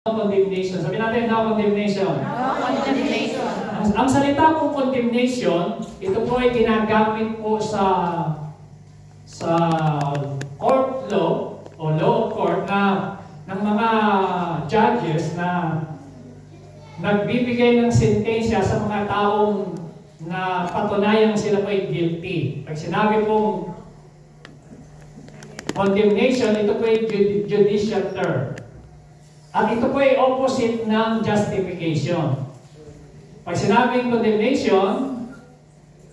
Condemnation. Sabi natin, no condemnation. No condemnation. Ang salita pong condemnation, ito po ay ginagamit po sa court law o law of court na ng mga judges na nagbibigay ng sentensya sa mga taong na patunayang sila po ay guilty. Pag sinabi pong condemnation, ito po ay judicial term. At ito po ay opposite ng justification. Pag sinabing condemnation,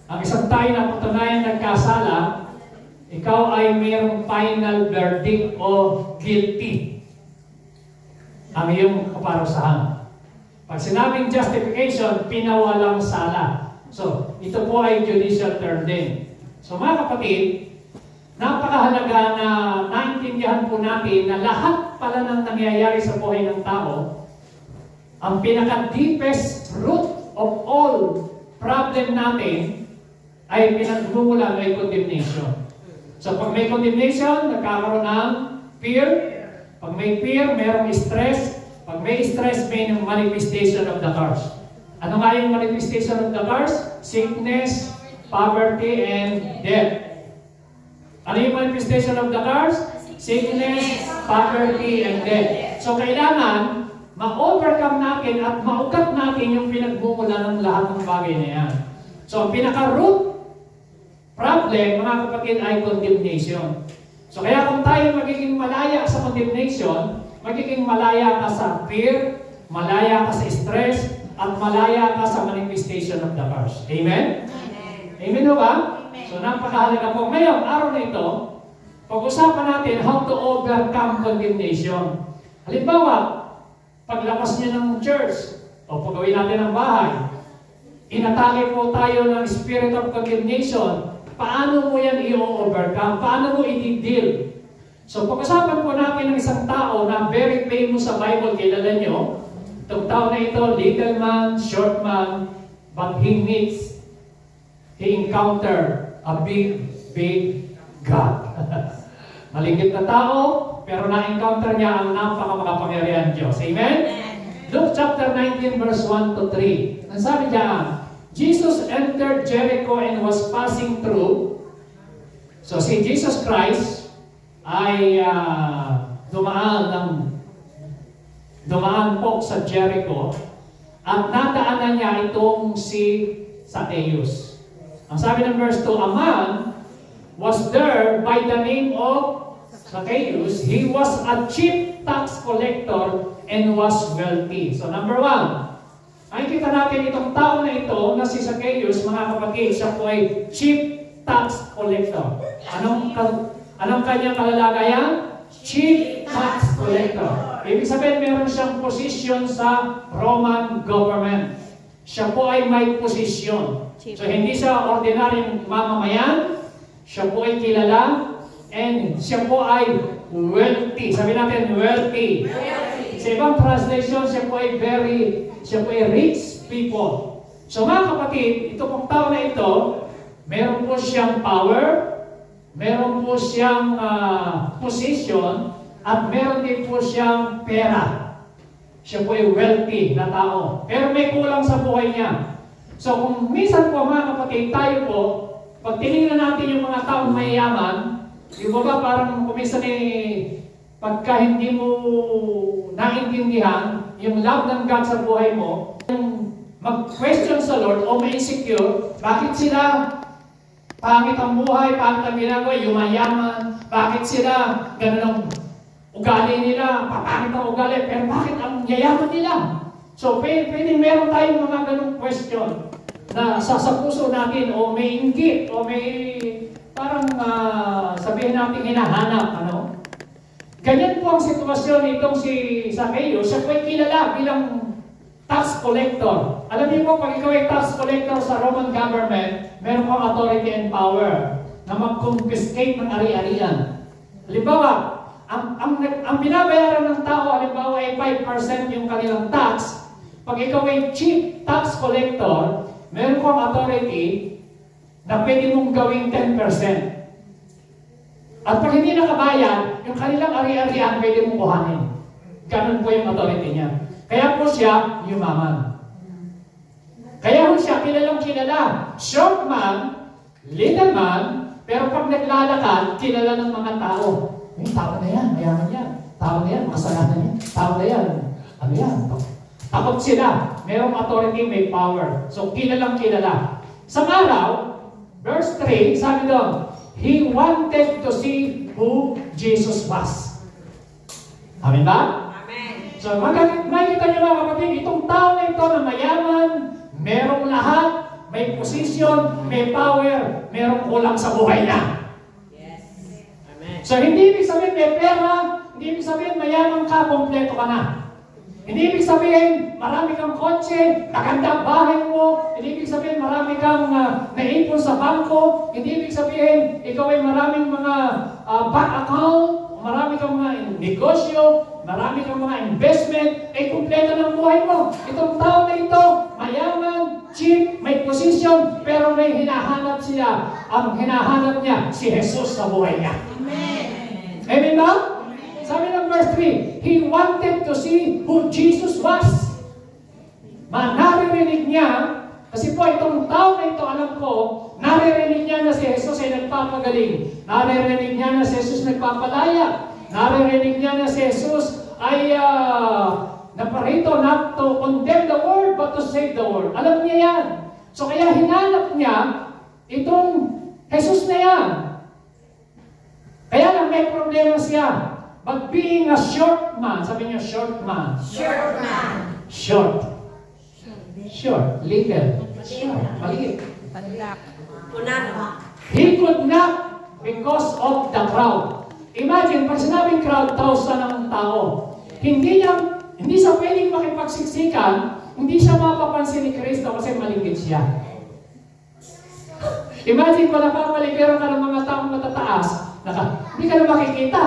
ang isang tayo na patunayan nagkasala, ikaw ay mayroong final verdict o guilty. Ang iyong kaparusahan. Pag sinabing justification, pinawalang sala. So, ito po ay judicial term din. So mga kapatid, napakahalaga na naintindihan po natin na lahat pala ng nangyayari sa buhay ng tao, ang pinaka-deepest root of all problem natin ay pinagmumulan ay condemnation. So pag may condemnation, nagkakaroon ng fear. Pag may fear, mayroong stress. Pag may stress, may manifestation of the curse. Ano nga yung manifestation of the curse? Sickness, poverty, and death. Ano yung manifestation of the curse? Sickness, poverty, and death. So kailangan ma-overcome natin at maugat natin yung pinagmumula ng lahat ng bagay na yan. So ang pinaka-root problem, mga kapatid, ay condemnation. So kaya kung tayo magiging malaya sa condemnation, magiging malaya ka sa fear, malaya ka sa stress, at malaya ka sa manifestation of the curse. Amen? Amen o ba? So napakahalaga po. Ngayon, araw na ito, pag-usapan natin how to overcome condemnation. Halimbawa, paglabas niyo ng church, o pagawin natin ng bahay, inatake po tayo ng spirit of condemnation. Paano mo yan i-overcome? Paano mo i-deal? So pag-usapan po natin ng isang tao na very famous sa Bible, kilala nyo. Itong tao na ito, little man, short man, but he encountered a big God. Maligit na tao, pero na-encounter niya ang napaka-makapangyarihan Diyos. Amen? Luke chapter 19 verse 1 to 3. Ang sabi niya, Jesus entered Jericho and was passing through. So si Jesus Christ ay dumaan po sa Jericho at nadaanan niya itong si Zacchaeus. Ang sabi ng verse 2, a man was there by the name of Zacchaeus. He was a chief tax collector and was wealthy. So number 1, nakikita natin itong tao na ito na si Zacchaeus, mga kapatid, siya po ay chief tax collector. Anong kanyang kalalagayan? Chief tax collector. Ibig sabihin, meron siyang position sa Roman government. Siya po ay may posisyon. So, hindi siya ordinaryong mamamayan. Siya po ay kilala. And siya po ay wealthy. Sabi natin, wealthy. Sa ibang translation, siya po ay rich people. So, mga kapatid, ito pong tao na ito, meron po siyang power, meron po siyang position, at meron din po siyang pera. Siya po ay wealthy na tao. Pero may kulang sa buhay niya. So kung minsan po mga kapatid, tayo po, pag tinignan natin yung mga taong mayayaman, yung baba parang kuminsan pagka hindi mo naintindihan yung love ng God sa buhay mo, mag-question sa Lord o ma-insecure, bakit sila pangit ang buhay, pangit ang ginagawa, yumayaman, bakit sila ganun ang ugali nila, papangit ang ugali, pero bakit ang yayaman nila? So, pwede meron tayong mga ganung question na sa puso natin o may inggit o may parang sabihin natin hinahanap. Ano? Ganyan po ang sitwasyon nitong si Zacchaeus. Siya po ay kilala bilang tax collector. Alam niyo po, pag ikaw ay tax collector sa Roman government, meron kang authority and power na mag-confiscate ng ari-arian. Halimbawa, ang binabayaran ng tao, halimbawa ay 5% yung kanilang tax. Pag ikaw ay chief tax collector, meron kang authority na pwede mong gawing 10%. At pag hindi nakabayad, yung kanilang ari-arian pwede mong kuhanin. Ganun po yung authority niya. Kaya po siya yumaman. Kaya po siya kilalang kilala. Short man, little man, pero pag naglalakad, kilala ng mga tao. Yung tao na yan, mayaman yan. Tao na yan, makasalanan yan. Tao na yan, ano yan? Takot sila. Merong authority, may power. So, kilalang kilala. Sa araw, verse 3, sabi doon, he wanted to see who Jesus was. Amen ba? Amen. So, makikita niyo mga kapatid, itong tao na ito na mayaman, merong lahat, may position, may power, merong kulang sa buhay niya. Yes. Amen. So, hindi ibig sabihin may pera, hindi ibig sabihin mayaman ka, kompleto ka na. Hindi ibig sabihin marami kang kotse, maganda bahay mo, hindi ibig sabihin marami kang naipon sa bangko, hindi ibig sabihin ikaw ay maraming mga bank account, marami kang mga negosyo, marami kang mga investment, ay kumpleto ng buhay mo. Itong tao na ito, mayaman, cheap, may position, pero may hinahanap siya. Ang hinahanap niya, si Jesus sa buhay niya. Amen. Amen ba? Sabi ng verse 3, he wanted to see who Jesus was. Naririnig niya, kasi po itong tao na ito, alam ko, naririnig niya na si Jesus ay nagpapagaling. Naririnig niya na si Jesus nagpapalaya. Naririnig niya na si Jesus ay naparito not to condemn the world, but to save the world. Alam niya yan. So kaya hinanap niya itong Jesus na yan. Kaya lang may problema siya. But being a short man, sabi niyo short man. Short man. Short. Short. Little. Short. Maliit. Punano. He could not because of the crowd. Imagine, pag sinabing crowd, 1,000 ang tao. Hindi siya pwedeng makipagsiksikan, hindi siya mapapansin ni Kristo kasi malingkit siya. Imagine kung napapaligiran ka ng mga taong matataas, hindi ka na makikita.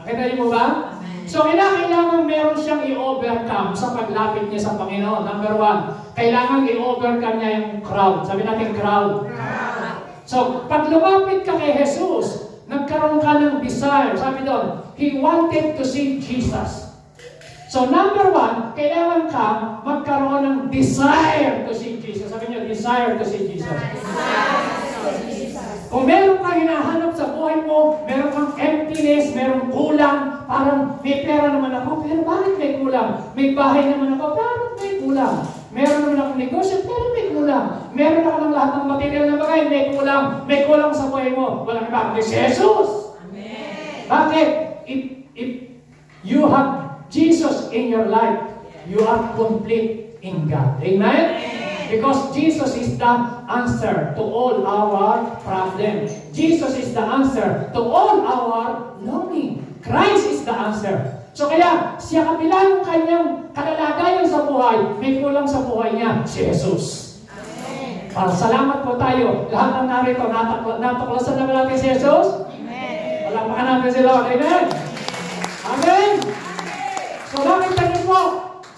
Nakita niyo mo ba? So, kailangan meron siyang i-overcome sa paglapit niya sa Panginoon. Number 1, kailangan i-overcome niya yung crowd. Sabi natin crowd. So, pag lumapit ka kay Jesus, nagkaroon ka ng desire. Sabi doon, he wanted to see Jesus. So, number 1, kailangan ka magkaroon ng desire to see Jesus. Sabi niyo, desire to see Jesus. Kung meron kang hinahanap sa buhay mo, meron kang emptiness, meron kulang, parang may pera naman ako, pero bakit may kulang? May bahay naman ako, pero may kulang. Meron naman akong negosyo, pero may kulang. Meron ako ng lahat ng material na bagay, may kulang. May kulang sa buhay mo. Walang iba kundi si Jesus. Amen. Bakit? If you have Jesus in your life, you are complete in God. Amen? Because Jesus is the answer to all our problems. Jesus is the answer to all our longing. Christ is the answer. So kaya, siya kabila ng kanyang kalalagayan sa buhay, may kulang sa buhay niya, si Jesus. Amen. Salamat po tayo. Lahat ng narito, natuklasan na natin si Jesus? Amen. Palakpakan natin si Lord. Amen? Amen? So nakita niyo po,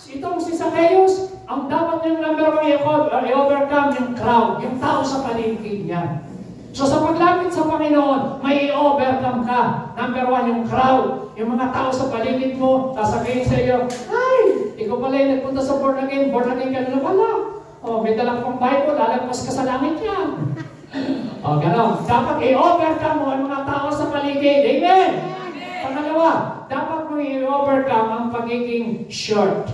itong si Zacchaeus, ang dapat niyang number 1 i-overcome yung crowd, yung tao sa paligid niya. So sa paglapit sa Panginoon, may i-overcome ka. Number 1, yung crowd, yung mga tao sa paligid mo, sasabihin sa iyo, ay, ikaw pala yung nagpunta sa born again ka na pala. O, may dalang pang Bible, lalagpas ka sa langit yan. O, gano'n. Dapat i-overcome mo ang mga tao sa paligid. Amen? Pangalawa, dapat mo i-overcome ang pagiging short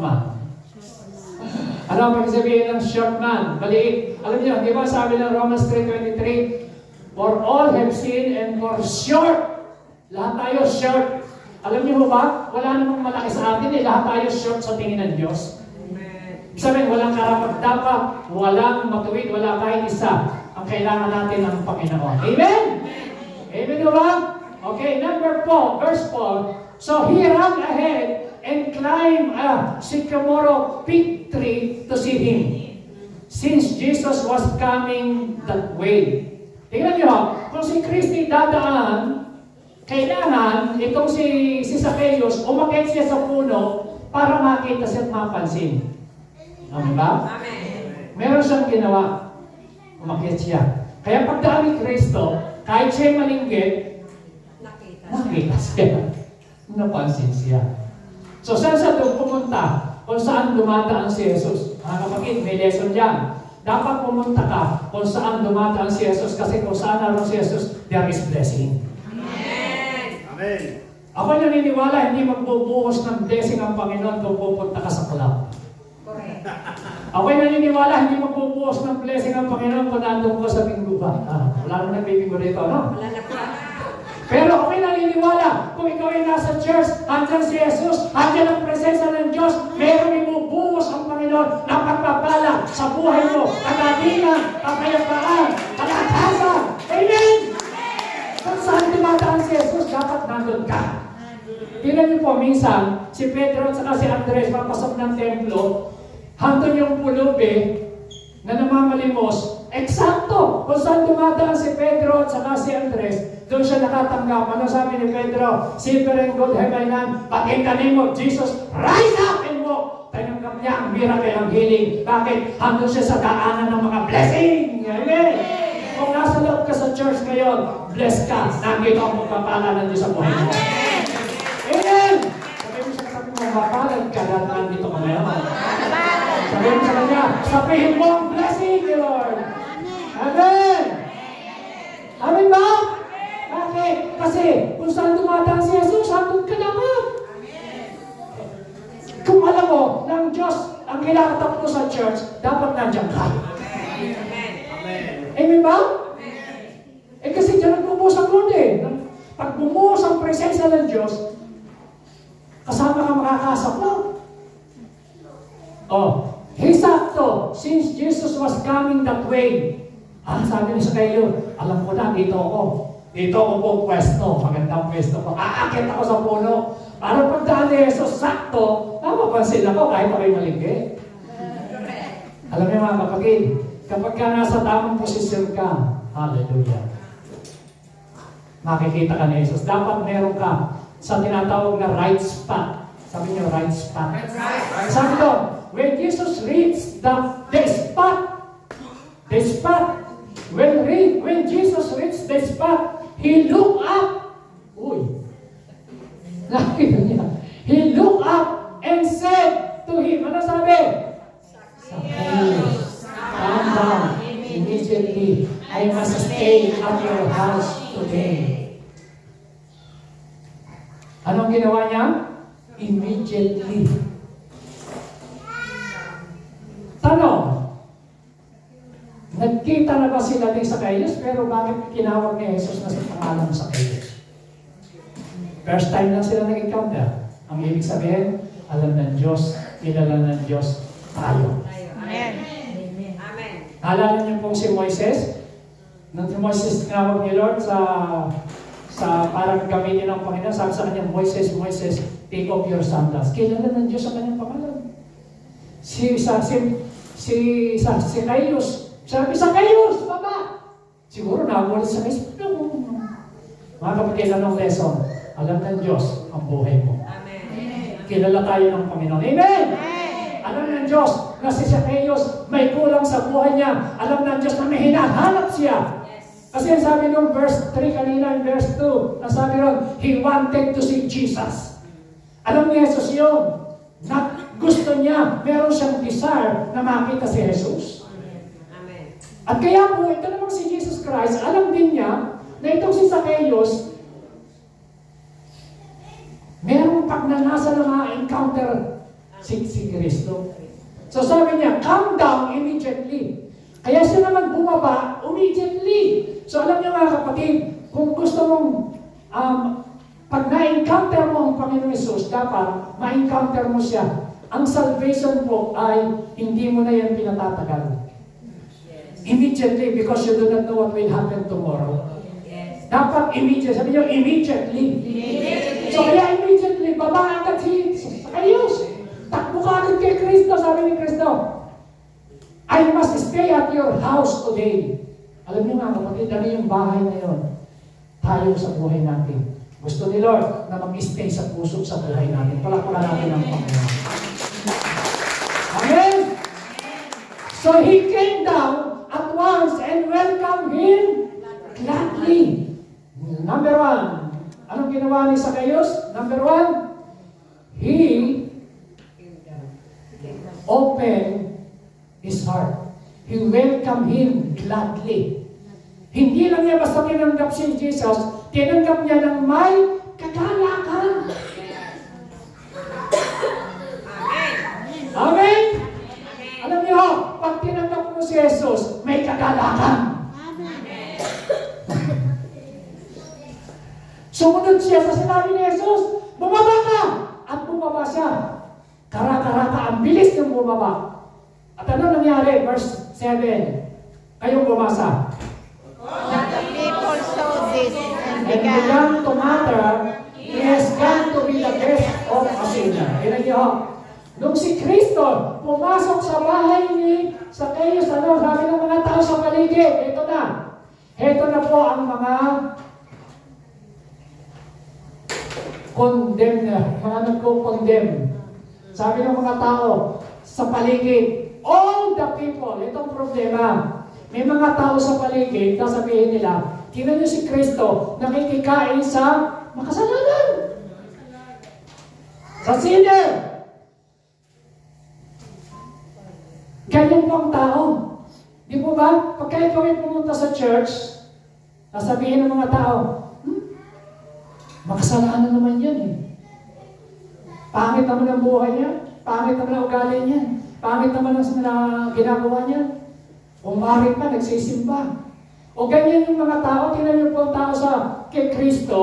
man. Ano ang pagsabihin ng short man? Maliit. Alam niyo, di ba sabi ng Romans 3:23, for all have sinned and for short. Lahat tayo short. Alam niyo ba? Wala namang malaki sa atin eh. Lahat tayo short sa tingin ng Diyos. Amen. Sabihin, walang karapat-dapat, walang matuwid, wala kahit isa. Ang kailangan natin ng Panginoon. Amen? Amen ba? Okay, number 4, verse 4. So he ran ahead and climbed a sycamore fig tree to see him, since Jesus was coming that way. Tingnan nyo, kung si Kristi dadaan, kailangan itong si Zacchaeus, umakyat siya sa puno para makita siya at mapansin. Amen ba? Amen. Meron siyang ginawa. Umakyat siya. Kaya pagdaan ni Kristo, kahit siya'y malinggit, nakita siya. napansin siya. So saan siya doon pumunta? Kung saan dumadaan si Jesus. Mga kapatid, may lesson dyan. Dapat pumunta ka kung saan dumadaan si Jesus kasi kung saan naroon si Jesus, there is blessing. Amen. Amen. Ako naniniwala, hindi magbubuhos ng blessing ang Panginoon kung pupunta ka sa club. Correct. Ako'y naniniwala, hindi magbubuhos ng blessing ang Panginoon kung nandun ko sa bingguba. Wala naman nagbibinggo dito, no? Wala na po. Pero ako'y naniniwala, kung ikaw ay nasa church, andyan si Jesus, andyan ang presensya ng Diyos, meron ibubuhos ang Panginoon ng pagpapala sa buhay mo, kagalingan, kapayapaan, kalakasan. Amen! Kung saan dumadaan si Jesus, dapat nandun ka. Tingnan niyo po, minsan, si Pedro at saka si Andres papasok ng templo, handon yung pulubi na namamalimos, eksakto! Kung saan dumadaan si Pedro at saka si Andres, doon siya nakatanggap. Ano sabi ni Pedro? Silver and gold have I none, but in the name of Jesus, rise up and walk! Tanggap niya ang miracle, ang healing. Bakit? Handon siya sa daanan ng mga blessing. Amen! Kung nasa loob ka sa church ngayon, bless ka. Nakita ang magpapala ng Diyos sa buhay mo. Amen! Sabi mo sa kasabi mo, mapalad ka dahil nandito ka ngayon. Sabi mo sa kanya, sabihin mo ang blessing ni Lord. Amen! Amen ba? Bakit? Kasi kung saan dumadaan si Jesus, saan ka dapat? Kung alam mo, ng Diyos ang kinakatak mo sa church, dapat nandiyan ka. Amen ba? Eh kasi dyan nagbubuhos ang Lord eh. Pag bumuhos ang presensya ng Diyos, kasama ka makakasap mo. Oh, hisakto, since Jesus was coming that way, sabi niya sa kayo, alam ko na, dito ako. Dito ako po pwesto, magandang pwesto ko. Aakit ako sa puno. Para pagdaan ni Jesus, sakto, napapansin ako kahit ako'y malinggi. Alam niyo mga kapatid, kapag ka nasa tamang posisyon ka, hallelujah, makikita ka ni Jesus. Dapat meron ka sa tinatawag na right spot. Sabi niyo, right spot. Sabi ko, when Jesus reached the spot, when Jesus reached the spot, He looked up. Uy. Nakita niya. He looked up and said to him, ano sabi? Zacchaeus, come down immediately. I must stay at your house today. Anong ginawa niya? Immediately. Tanong, nagkita na ba sila ni Zacchaeus? Pero bakit kinawag ni Jesus na sa pangalan sa Zacchaeus? First time lang sila nag-encounter. Ang ibig sabihin, alam ng Diyos, kilala ng Diyos tayo. Amen. Amen. Alala niyo pong si Moises? Nang si Moises tinawag ni Lord sa parang gamitin ng Panginoon, sabi sa kanya, Moises, take off your sandals. Kilala ng Diyos ang kanyang pangalan. Si Zacchaeus, sabi, Zacchaeus, baba! Siguro nagulat sa Zacchaeus. Mga kapatid, anong lesson? Alam ng Diyos ang buhay mo. Amen. Kilala tayo ng Panginoon. Amen! Alam ng Diyos na si Zacchaeus may kulang sa buhay niya. Alam ng Diyos na may hinahanap siya. Kasi sabi nung verse 3 kanina, in verse 2, nasabi ron, he wanted to see Jesus. Alam ni Jesus yun. Na gusto niya, meron siyang desire na makita si Jesus. Amen. At kaya po, ito namang si Jesus Christ, alam din niya na itong si Zacchaeus, merong pagnanasa na ma-encounter si Kristo. So sabi niya, come down immediately. Kaya siya naman bumaba immediately. So alam niyo mga kapatid, kung gusto mong pag na-encounter mo ang Panginoon Jesus, dapat ma-encounter mo siya. Ang salvation po ay hindi mo na yan pinatatagal. Immediately, because you do not know what will happen tomorrow. Dapat immediately. Sabi niyo, immediately. So kaya immediately, baba agad si Zacchaeus. Takbo ka agad kay Kristo. Sabi ni Kristo, I must stay at your house today. Alam niyo nga kapatid, ano yung bahay na yun? Tayo sa buhay natin. Gusto ni Lord na mag-stay sa puso sa buhay natin. Palakpakan natin ang Panginoon. Amen? So He came down at once and welcomed him gladly. Number one, anong ginawa ginawa ni Zacchaeus? Number 1, he opened his heart. He welcomed him gladly. Hindi lang niya basta tinanggap si Jesus, tinanggap niya ng may kagalakan. Amen? Alam niyo, pag tinanggap mo si Jesus, may kagalakan. Sumunod siya sa sinabi ni Jesus, bumaba ka! At bumaba siya. Kara-karaka, ang bilis ng bumaba. At ano nangyari? Verse 7. Kayong bumasa. The people saw this and And began to matter, he has gone to be the guest of a sinner. Tignan niyo, nung si Kristo pumasok sa bahay ni Zacchaeus, sabi ng mga tao sa paligid, ito na. Ito na po ang mga condemn, mga nagko-condemn. Sabi ng mga tao sa paligid, all the people, itong problema. May mga tao sa paligid, sasabihin nila, tingnan niyo si Kristo, nakikikain sa makasalanan. Sa sinner. Ganyan po ang tao. Di po ba? Pagka ikaw ay pumunta sa church, sasabihin ng mga tao, makasalanan naman yan eh. Pangit naman ang buhay niya, pangit naman ang ugali niya, pangit naman ang ginagawa niya. Umarit pa, nagsisimba. O ganyan yung mga tao, tingnan niyo po ang tao kay Kristo,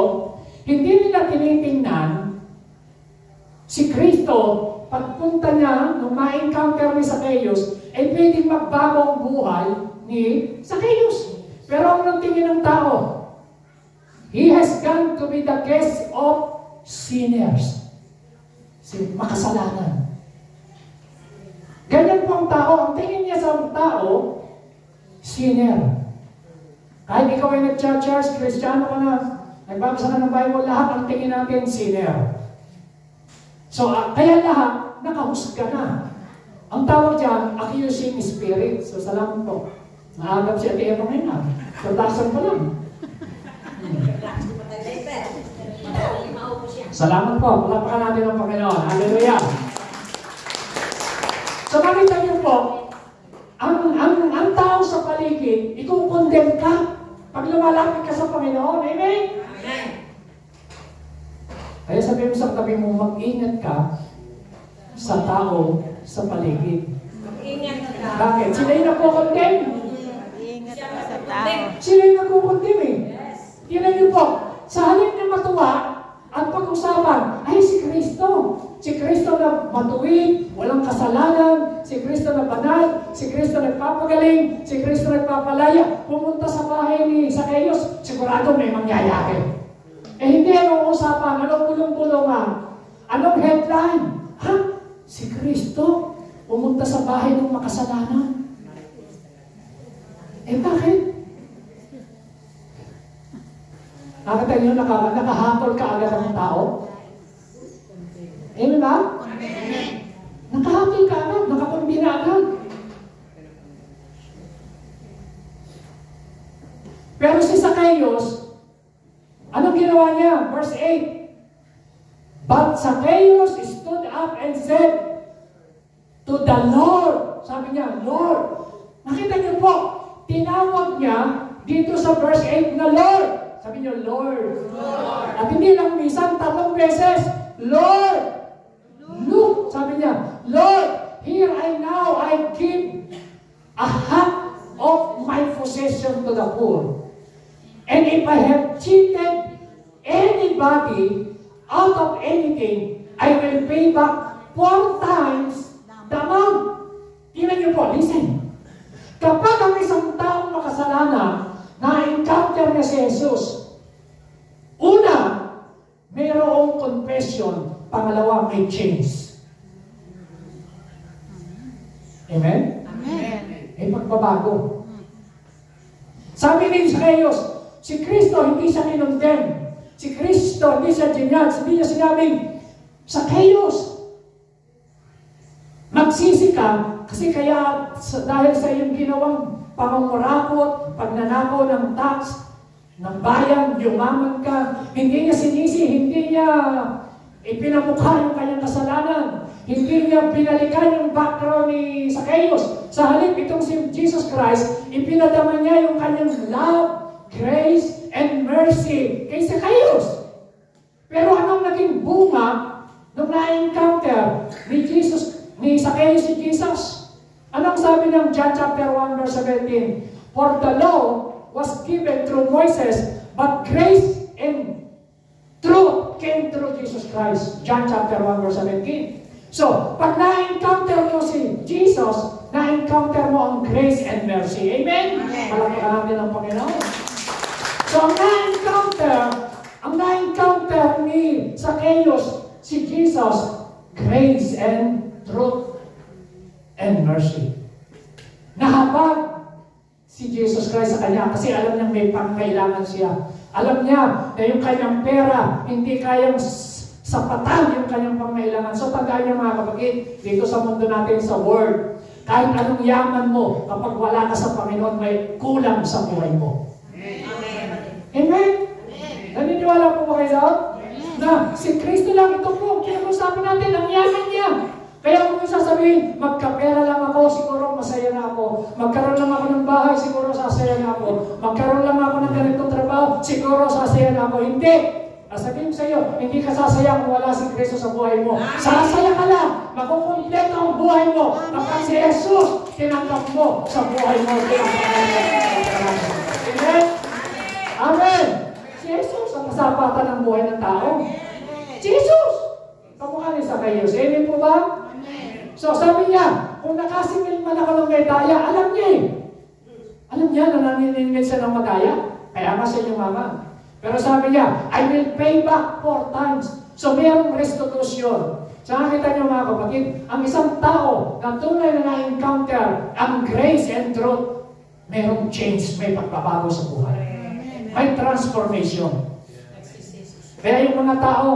hindi nila tinitingnan si Kristo, pagpunta niya, nung ma-encounter ni Zacchaeus, ay pwedeng magbago ang buhay ni Zacchaeus. Pero ang nang tingin ng tao, he has gone to be the guest of sinners. Makasalanan. Ganyan po ang tao. Ang tingin niya sa tao, sinner. Kahit ikaw ay nag-church, Kristiyano ka na, nagbabasa ka ng Bible, lahat ang tingin natin, sinner. So, kaya lahat, nakahusga na. Ang tawag dyan, accusing spirit. So, salamat po. Naagap si Ate Eva ngayon na. Tatasan pa lang. Salamat po. Palapakan natin ang Panginoon. Hallelujah. So, makita niyo po, ang tao sa paligid, iko-condemn ka pag lumalapit ka sa Panginoon. Amen? Amen. Kaya sabihin mo sa katabi mo, mag-ingat ka sa tao sa paligid. Mag-ingat ka. Bakit? Sila yung nako-condemn. Ingat ka sa tao. Sila yung nako-condemn eh. Tingnan niyo po, sa halip na matuwa, ang pag-usapan ay si Kristo. Si Kristo na matuwid, walang kasalanan, si Kristo na banal, si Kristo nagpapagaling, si Kristo nagpapalaya. Pumunta sa bahay ni Zacchaeus, sigurado may mangyayari. Eh hindi anong usapan, anong bulong-bulungan, anong headline? Ha? Si Kristo pumunta sa bahay ng makasalanan. Eh bakit? Nakita niyo, nakahatol ka agad ng tao? Amen ba? Nakahatol ka agad, nakakumbina agad. Pero si Zacchaeus, anong ginawa niya? Verse 8. But Zacchaeus stood up and said to the Lord, sabi niya, Lord, nakita niyo po, tinawag niya dito sa verse 8 na Lord. Sabi niyo, Lord. Lord. At hindi lang minsan, 3 beses, Lord. Look, sabi niya, Lord, here I now, I give a half of my possession to the poor. And if I have cheated anybody out of anything, I will pay back 4 times the amount. Tingnan niyo po, listen. Kapag ang isang taong makasalanan, na-encounter niya si Jesus, una, mayroong confession, pangalawa, may change. Amen? Amen. May pagbabago. Sabi ni Zacchaeus, si Kristo hindi siya kinondemn. Si Kristo hindi siya ginjudge. Hindi niya sinabing, Zacchaeus, magsisi ka kasi dahil sa iyong ginawang pangungurakot, pagnanakaw ng tax, ng bayan, yumaman ka, hindi niya sinisi, hindi niya ipinamukha yung kanyang kasalanan, hindi niya binalikan yung background ni Zacchaeus. Sa halip, itong si Jesus Christ, ipinadama niya yung kanyang love, grace, and mercy kay Zacchaeus. Pero anong naging bunga nung na-encounter ni Zacchaeus si Jesus? Anong sabi ng John chapter 1 verse 17? For the law was given through Moses, but grace and truth came through Jesus Christ. John chapter 1 verse 17. So, pag na-encounter mo si Jesus, na-encounter mo ang grace and mercy. Amen? Palakpakan natin ang Panginoon. So, ang na-encounter ni Zacchaeus, si Jesus, grace and truth and mercy. Nahabag si Jesus Christ sa kanya kasi alam niya may pangkailangan siya. Alam niya na yung kanyang pera hindi kayang sapatan yung kanyang pangkailangan. So tandaan niyo mga kapatid, dito sa mundo natin sa world, kahit anong yaman mo, kapag wala ka sa Panginoon, may kulang sa buhay mo. Amen. Amen? Naniniwala po ba kayo? Na si Kristo lang ito po, pinag-usapan natin, ang yaman niya. Kaya kung sasabihin, magkapera lang ako, siguro masaya na ako. Magkaroon lang ako ng bahay, siguro sasaya na ako. Magkaroon lang ako ng ganitong trabaho, siguro sasaya na ako. Hindi! Sabihin sa iyo, hindi ka sasaya kung wala si Kristo sa buhay mo. Sasaya ka lang, makukumpleto ang buhay mo kapag si Jesus tinanggap mo sa buhay mo. Amen? Amen! Si Jesus ang kasapatan ng buhay ng tao. Si Jesus! Kamukha ni Zacchaeus. Amen po ba? So sabi niya, kung nakasingil man ako ng medaya, alam niya eh. Alam niya na naniningil siya ng medaya. Kaya nga siya yumaman. Pero sabi niya, I will pay back 4 times. So mayroong restitution. So nakita niyo mga kapatid, ang isang tao na tunay na na-encounter ang grace and truth, mayroong change, may pagbabago sa buhay. May transformation. Kaya yung mga tao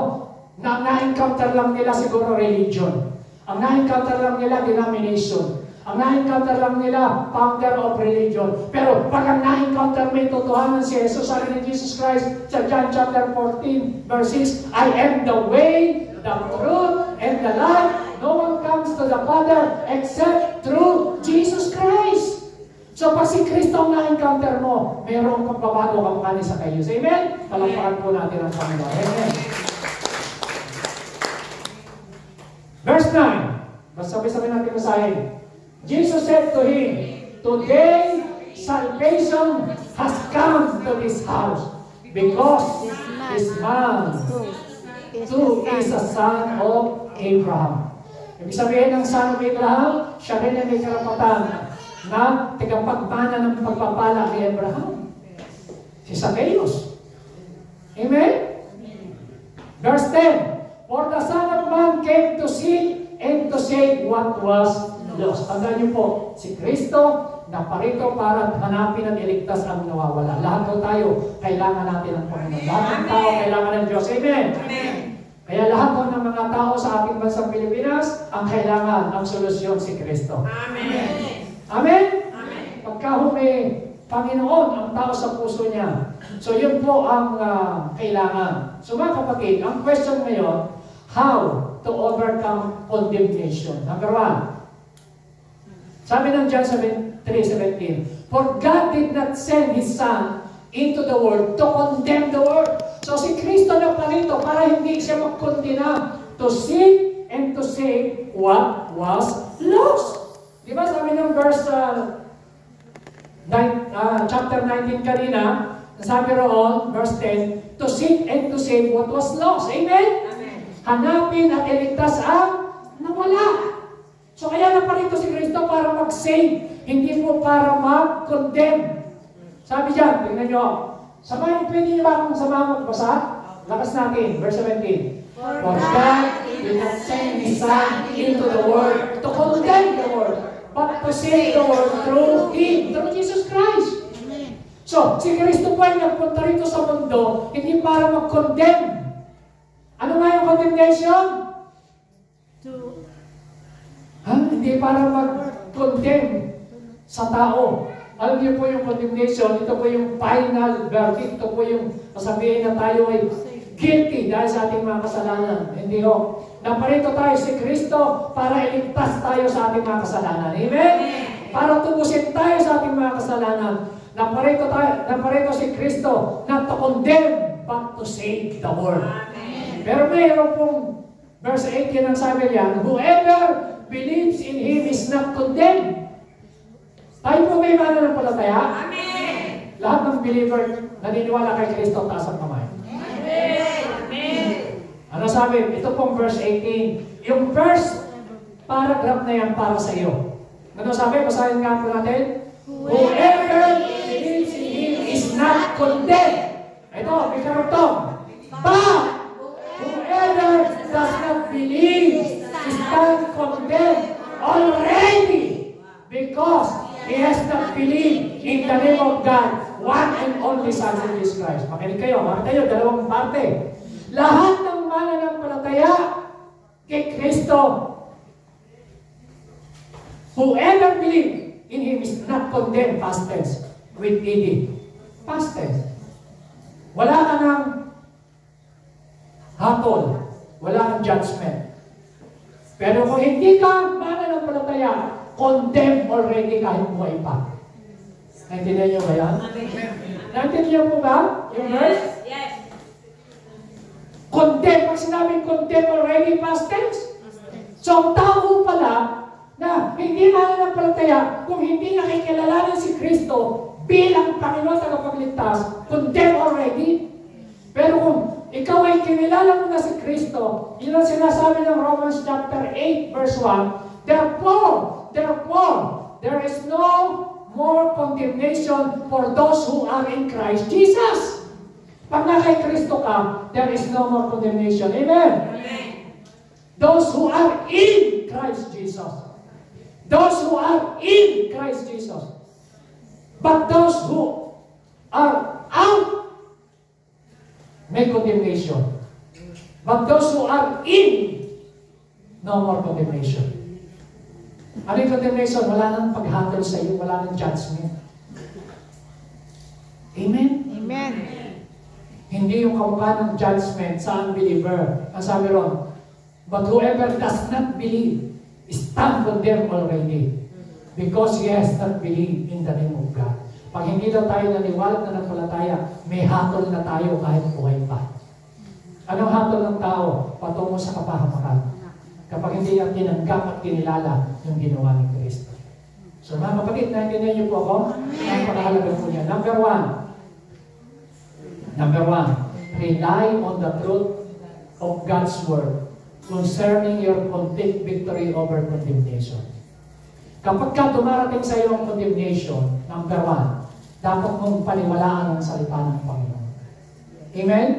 na na-encounter lang nila siguro religion. Ang na-encounter lang nila denomination. Ang na-encounter lang nila founder of religion. Pero pag ang na-encounter may totohanan si Jesus, sabi ni Jesus Christ sa John chapter 14 verse 6, I am the way, the truth, and the life. No one comes to the Father except through Jesus Christ. So pag si Kristo ang na-encounter mo, mayroong pagbabago kamukha ni Zacchaeus. Amen? Palakpakan po natin ang Panginoon. Amen. Verse 9. Sabi-sabi natin masahin. Jesus said to him, today salvation has come to this house because this man too is a son of Abraham. Ibig sabihin ng son of Abraham, siya rin ay may karapatan na tagapagmana ng pagpapala ni Abraham. Si Zacchaeus. Amen? Verse 10, for the Son of Man came to seek and to save what was lost. Tandaan niyo po, si Kristo naparito para hanapin at iligtas ang nawawala. Lahat po tayo, kailangan natin ang Panginoon. Lahat ng tao, kailangan ng Diyos. Amen? Amen. Kaya lahat po ng mga tao sa ating bansang Pilipinas, ang kailangan, ang solusyon si Kristo. Amen. Amen? Amen. Pagka may Panginoon ang tao sa puso niya. So yun po ang kailangan. So mga kapatid, ang question ngayon, how to overcome condemnation? Number 1. Sabi ng John 3:17, for God did not send His Son into the world to condemn the world. So si Kristo na parito para hindi siya magkondena, to seek and to save what was lost. Di ba sabi ng verse chapter 19 kanina, sabi roon, verse 10, to seek and to save what was lost. Amen? Amen. Hanapin at iligtas ang nawala. So kaya na parito si Kristo para mag-save, hindi po para mag-condemn. Sabi dyan, tingnan nyo, samahin, pwede niyo ba akong samahan magbasa? Lakas natin, verse 17. For God did not send His Son into the world to condemn the world, but to save the world through Him, through Jesus Christ. So, si Kristo po ay nagpunta rito sa mundo, hindi para mag-condemn. Ano nga yung condemnation? Hindi para mag-condemn sa tao. alam niyo po yung condemnation, ito po yung final verdict, ito po yung sasabihin na tayo ay guilty dahil sa ating mga kasalanan. Hindi ho. Naparito tayo si Kristo para iligtas tayo sa ating mga kasalanan. Amen? Para tubusin tayo sa ating mga kasalanan. Naparito si Kristo not to condemn, but to save the world. Pero mayroon pong verse 18 ang sabi niya, whoever believes in Him is not condemned. Tayo po may mananampalataya? Amen. Lahat ng believer naniniwala kay Kristo, taas ang kamay. Amen. Ano sabi? Ito pong verse 18. Yung verse paragraph na yan para sa iyo. Ano sabi? Basahin nga po natin. Whoever believes in Him is not condemned. Ito, may karugtong. But whoever does not believe is not condemned already because he has not believed in the name of God, one and only Son, Jesus Christ. Makinig kayo, makita nyo, dalawang parte. Lahat ng mananampalataya kay Kristo, whoever believes in Him is not condemned, past tense, with ed. Past tense. Wala ka ng hatol. Wala kang judgment. Pero kung hindi ka mananampalataya, condemned already kahit buhay pa. Naintindihan niyo ba yan? Naintindihan mo ba yung verse? Yes. Condemned. Pag sinabing condemned already, past tense. So ang tao pala na hindi mananampalataya, kung hindi nakikilalanin si Kristo bilang Panginoon tagapagligtas, condemned already. Pero kung ikaw ay kinilala mo na si Kristo, yun ang sinasabi ng Romans chapter 8 verse 1, Therefore, there is no more condemnation for those who are in Christ Jesus. Pag na kay Kristo ka, there is no more condemnation. Amen? Amen. Those who are in Christ Jesus. Those who are in Christ Jesus. But those who are out, may condemnation. But those who are in, no more condemnation. Ano yung condemnation? Wala nang pag-handle sa iyo, wala nang judgment. Amen? Amen. Hindi yung kamukha ng judgment sa unbeliever. Ang sabi ron, but whoever does not believe is stand condemned already because he has not believed in the name of God. Pag hindi daw tayo naniwala na nagpalataya, may hatol na tayo kahit buhay pa. Anong hatol ng tao? Patungo sa kapahamakan. Kapag hindi natin tinanggap at kinilala yung ginawa ni Kristo. So mga kapatid, naintindihan niyo po ako? Napakahalaga po niya. Number one, rely on the truth of God's Word concerning your complete victory over condemnation. Kapag ka dumarating sa iyo ang condemnation, number one, dapat mong paniwalaan ang salita ng Panginoon. Amen?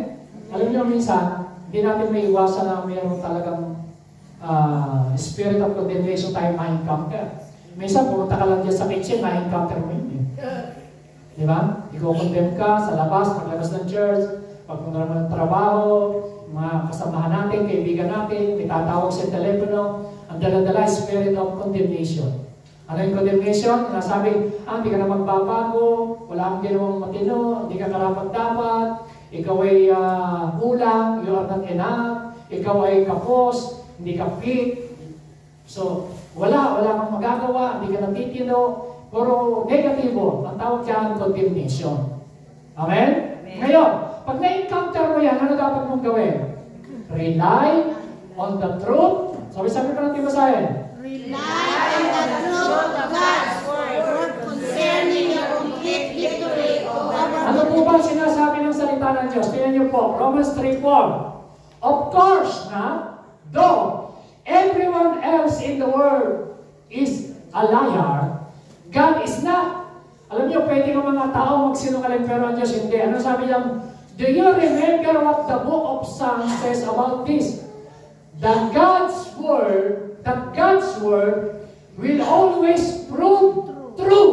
Alam niyo, minsan, hindi natin may iwasan na mayroon talagang spirit of condemnation tayo ma-encounter. Minsan, pumunta ka lang dyan sa kitchen, ma-encounter mo yun. Di ba? Iko-condemn ka sa labas, paglabas ng church, pagpunta naman ng trabaho, mga kasamahan natin, kaibigan natin, may tatawag sa telepono, ang dala-dala spirit of condemnation. Ano yung condemnation? Nasabi, hindi ka na magbabago, wala kang ginawang matino, hindi ka karapat-dapat, ikaw ay kulang, you are not enough, ikaw ay kapos, hindi ka fit. So, wala kang magagawa, hindi ka natitino, puro negatibo. Ang tawag dyan, condemnation. Amen? Ngayon, pag na-encounter mo yan, ano dapat mong gawin? Rely on the truth. Sabi ko natin basahin. Rely on the truth of God's Word concerning your complete victory over. Ano po ba sinasabi ng salita ng Diyos? Tingnan niyo po, Romans 3:4. Of course, though everyone else in the world is a liar, God is not. Alam niyo, pwede ng mga tao magsinungaling pero ang Diyos hindi. Ano sabi niya? Do you remember what the book of Psalms says about this? That God's word will always prove true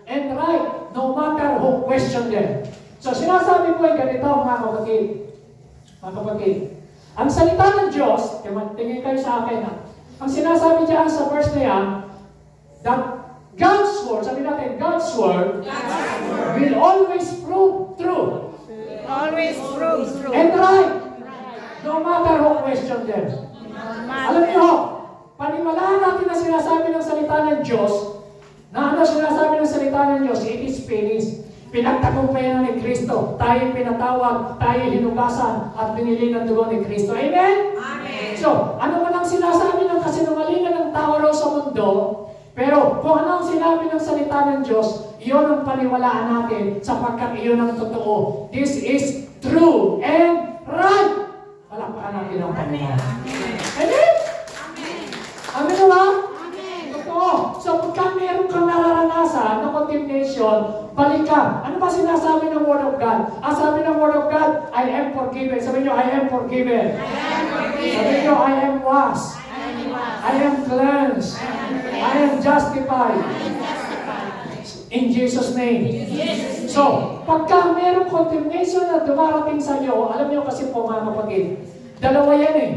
and right no matter who question them. So sinasabi ko ay ganito mga kapatid. Ang salita ng Diyos, tingin kayo sa akin ang sinasabi diyan sa verse na yan, that God's Word, sabi natin, God's Word will always prove true Always prove true. and right. No matter who question them. Alam niyo, paniwalaan natin na sinasabi ng salita ng Diyos, na ano sinasabi ng salita ng Diyos, it is finished. Pinagtagumpayan ni Kristo, tayo pinatawag, tayo hinugasan, at binili ng dugo ni Kristo. Amen? Amen. So, ano man ang sinasabi ng kasinungalingan ng tao raw sa mundo, pero kung ano ang sinabi ng salita ng Diyos, iyon ang paniwalaan natin sapagkat iyon ang totoo. This is true and right. Palakpakan natin ang Panginoon. Amen? Amen ba? Totoo. So, pagka meron kang nararanasan na condemnation, balik ka. Ano ba sinasabi ng Word of God? Ang sabi ng Word of God, I am forgiven. Sabi nyo, I am forgiven. Sabi nyo, I am washed. I am cleansed. I am justified. In Jesus' name. So, pagka merong condemnation na dumarating sa iyo, alam niyo kasi po mga kapatid, dalawa yan eh.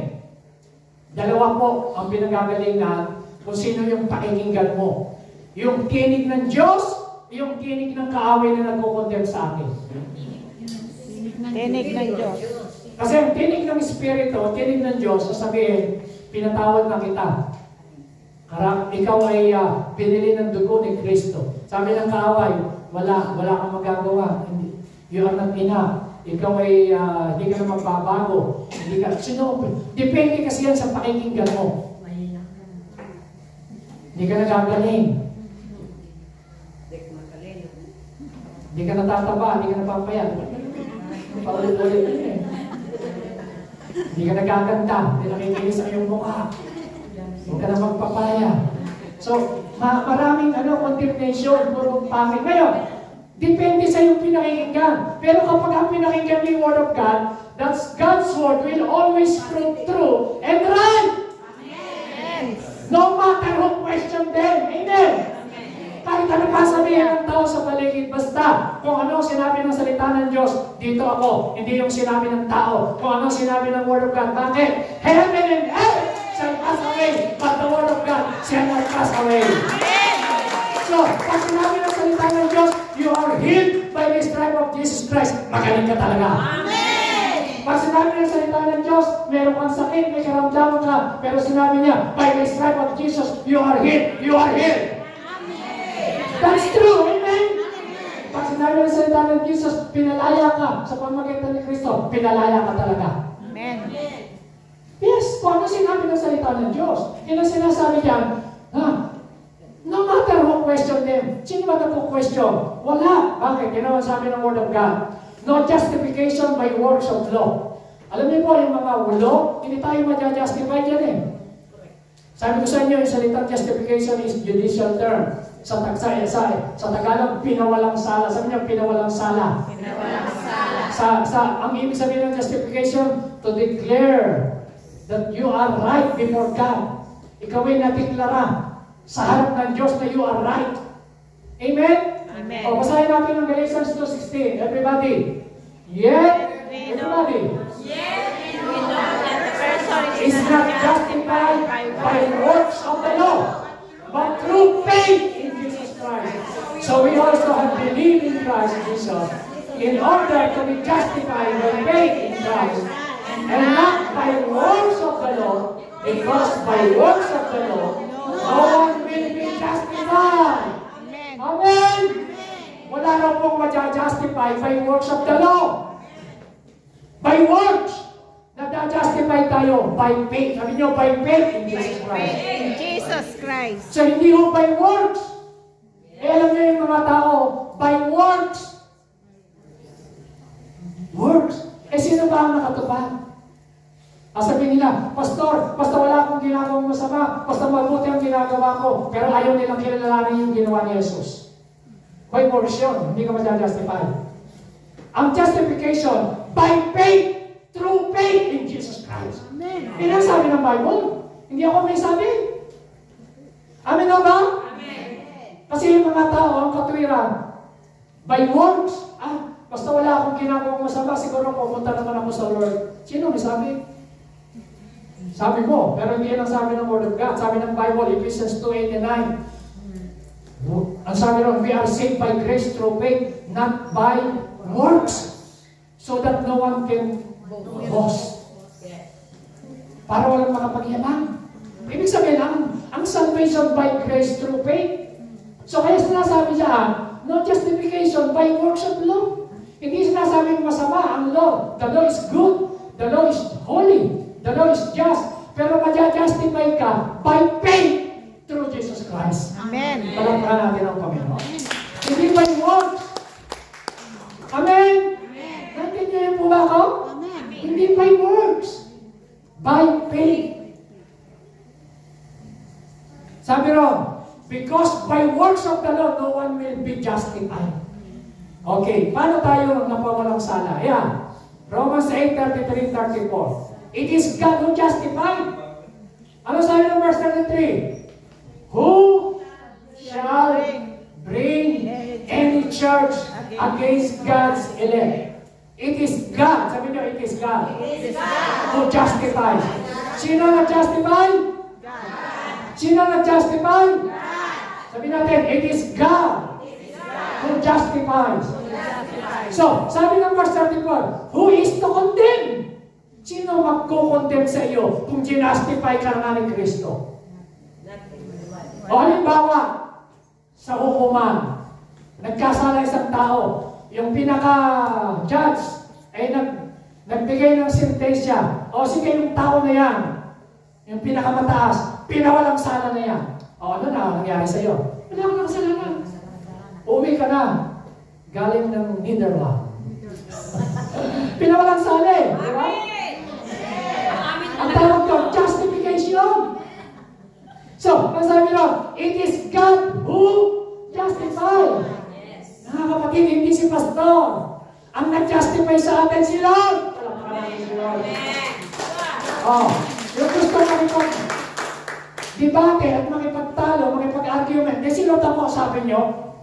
Dalawa po ang pinagagalingan kung sino yung pakikinggan mo. Yung tinig ng Diyos, yung tinig ng kaaway na nagkukondem sa atin. Tinig ng Diyos. Kasi ang tinig ng Espiritu, tinig ng Diyos, sasabihin, pinatawad na kita. Ikaw ay pinili ng dugo ni Kristo. Sabi ng kaaway, wala kang magagawa. You are not enough. Ikaw ay hindi ka na magbabago. Depende kasi yan sa pakikinggan mo. Hindi ka nagagaling. Hindi ka natataba, hindi ka napapayat. Paulit-ulit yun eh. Hindi ka nagaganda, hindi nakikinis ang iyong mukha. Huwag ka na magpapaya. So, maraming condemnation, puro pangit. Ngayon, depende sa iyong pinakikinggan. Pero kapag ang pinakinggan ng Word of God, that's God's Word will always prove true and right. Amen. No matter who question them. Amen. Kahit ano pa sabihin ng tao sa paligid, basta kung ano sinabi ng salita ng Diyos, dito ako. Hindi yung sinabi ng tao. Kung ano sinabi ng Word of God. Bakit? Heaven and earth shall pass away, but the Word of God shall not pass away. So, pag sinabi ng salita ng Diyos, you are healed by the stripe of Jesus Christ. Magaling ka talaga. Amen. Pag sinabi ng salita ng Diyos, meron kang sakit, may karamdaman ka, pero sinabi niya, by the stripe of Jesus, you are healed. You are healed. That's true. Amen? Pag sinabi ng salita ng Jesus, pinalaya ka sa pamamagitan ni Kristo, pinalaya ka talaga. Amen. Yes, kung ano sinabi ng salita ng Diyos. Yan ang sinasabi diyan, no matter who question them, sino ba nagpo-question? Wala. Bakit? Yan ang sabi ng Word of God. No justification by works of law. Alam niyo po, yung mga law, hindi tayo ma-justify dyan eh. Sabi ko sa inyo, yung salitang justification is judicial term. Sa Tagalog, pinawalang sala. Sabi niyo, pinawalang sala. Pinawalang sala. Ang ibig sabihin ng justification, to declare that you are right before God. Ikaw ay nadeklara sa harap ng Diyos na you are right. Amen? Amen. O, basahin natin ang Galatians 2:16. Everybody. Yet, everybody. We know that the person Is not justified by works of the law, but through faith in Jesus Christ. So we also have believed in Christ Jesus in order to be justified by faith in Christ, and not by works of the law, because by works of the law, no one will be justified. Amen. Amen! Wala raw pong ma-justify by works of the law. By works, na-justify tayo by faith. Sabi niyo, by faith in Jesus Christ. In Jesus Christ. So hindi ho by works. Alam niyo yung mga tao, by works. Works. Sino ba ang nakatupad? Sabi nila, Pastor, basta wala akong ginagawang masama, basta mabuti ang ginagawa ko, pero ayaw nilang kilalanin yung ginawa ni Jesus. By works yun, hindi ka ma-justify. Ang justification, by faith, through faith in Jesus Christ. Amen. Yan ang sabi ng Bible. Hindi ako may sabi. Amen o ba? Amen. Kasi yung mga tao, ang katwiran, by works, basta wala akong ginagawang masama, siguro pupunta naman ako sa Lord. Sino may sabi? Sabi mo, pero hindi yan ang sabi ng Word of God. Sabi ng Bible, Ephesians 2:8 and 9. Ang sabi ron, we are saved by grace through faith, not by works. So that no one can boast. Para walang makapagyaman. Ibig sabihin, ang salvation by grace through faith. So kaya sinasabi siya, no justification by works of law. Hindi sinasabing masama ang law. The law is good. The law is holy. The law is just. Pero ma-justify ka by faith through Jesus Christ. Amen. Palangkahan natin ang Panginoon. Hindi by works. Amen? Naintindihan po ba ako? Amen. Hindi by works. By faith. Sabi ron, because by works of the law, no one will be justified. Okay, paano tayo napawalang sala? Ayan, Romans 8:33-34. It is God who justified. Ano sabi ng verse 33? Who shall bring any charge against God's elect? It is God. Sabi niyo, it is God. Who justifies. Sino nag-justify? Sino nag-justify? Sabi natin, it is God who justifies. So, sabi ng verse 34, who is to condemn? Sino magko-condemn sa iyo kung ginastify ka na ni Kristo? O halimbawa, sa hukuman, nagkasala isang tao, yung pinaka-judge ay nagbigay ng sentensya. O sige, yung tao na yan, yung pinakamataas, pinawalang sala na yan. O ano na nangyari sa iyo? Wala ka ng kasalanan. Uwi ka na. Galing ng Netherlands. Pinawalang sala eh. Di ba? Ang tawag ko, justification. So, ang sabi nun, it is God who justifies. Mga kapatid, hindi si pastor. Ang nag-justify sa atin si Lord. Oh, yung gusto makipag-debate at makipagtalo, makipag-argument, eh si Lord ako, sabi nyo.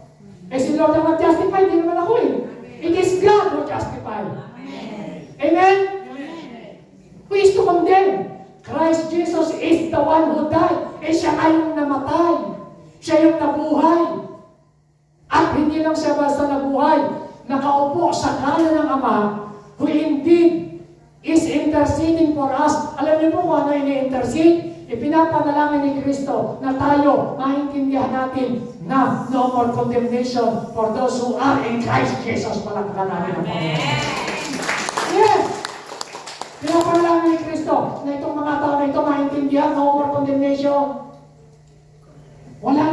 Eh si Lord ang mag-justify, hindi naman ako eh. It is God who justifies. Amen? Who is to condemn? Christ Jesus is the one who died. Eh siya ay yung namatay. Siya yung nabuhay. At hindi lang siya basta nabuhay. Nakaupo sa kanan ng Ama, who indeed is interceding for us. Alam niyo po kung ano ini-intercede? Ipinapanalangin ni Kristo na tayo maintindihan natin na no more condemnation for those who are in Christ Jesus. Palakpakan natin ang Panginoon. Yes! Pinapanalangin ni Kristo na itong mga tao na ito maintindihan, no more condemnation. Wala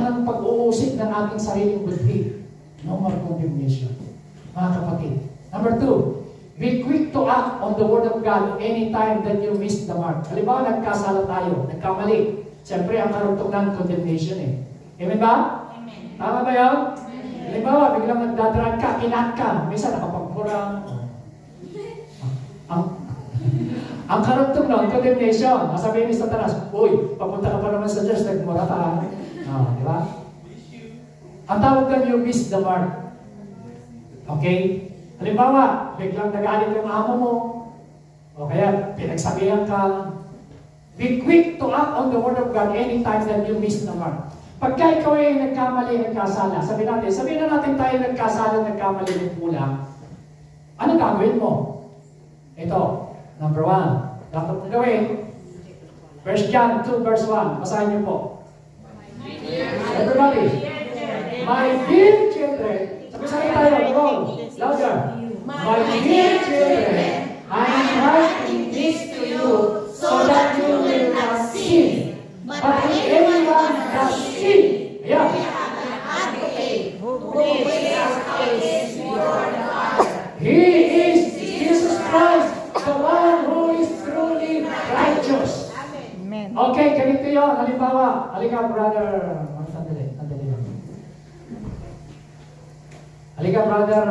nang pag-uusik ng ating sariling budhi. No more condemnation. Mga kapatid. Number 2, be quick to act on the Word of God anytime that you miss the mark. Halimbawa, nagkasala tayo, nagkamali. Siyempre, ang karugtungan, condemnation eh. Amen ba? Amen. Tama ba yun? Halimbawa, biglang nagdadrag ka, kinat ka. Minsan, nakapagmurang. Ang karugtungan, condemnation. Masabihin ni Satanas, uy, papunta ka pa naman sa Diyos, nagmura ka. Di ba? Ang tawag doon, you miss the mark. Okay? Halimbawa, biglang nagalit yung amo mo, o kaya pinagsabihan ka, be quick to act on the Word of God anytime that you miss the mark. Pagka ikaw ay nagkamali, nagkasala, sabihin na natin tayo nagkasala, nagkamali ng kulang, ano gagawin mo? Ito, number 1, dapat na gawin, 1 John 2 verse 1, basahin niyo po. Everybody, my dear children, sabi tayo, go, louder. My dear children, I am writing this to you so that you will not sin. But if anyone does sin, yeah. He is Jesus Christ, the one who is truly righteous. Amen. Okay, ganito yun. Halimbawa, halika brother, sandali lang. Halika brother,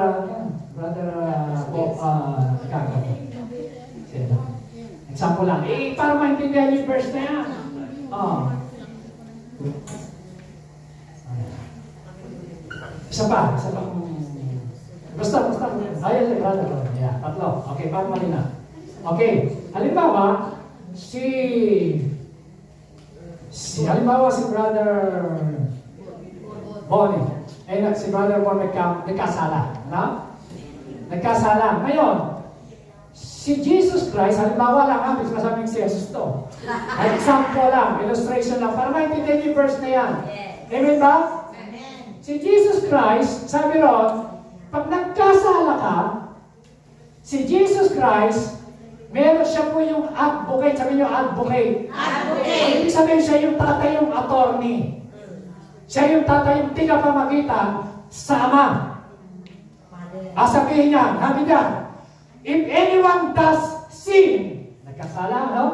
example lang. Para maintindihan yung verse na yan. Isa pa. Basta. Ayun, brother. Yeah, tatlo. Okay, para malina. Okay, halimbawa, si Halimbawa si Brother Bonnie, si Brother Bonnie nagkasala. No? Nagkasala. Ngayon, si Jesus Christ, halimbawa lang ha, bis masabing si Jesus to. Example lang, illustration lang, para maintindihan yung verse na yan. Amen ba? Si Jesus Christ, sabi ron, pag nagkasala ka, si Jesus Christ, meron siya po yung advocate. Sabi niyo, advocate. Advocate. Ibig sabihin siya yung tatay, yung attorney. Siya yung tatay, yung tigapamagitan sa Ama. Sabihin niya, sabi niya, if anyone does sin, nagkasala, no?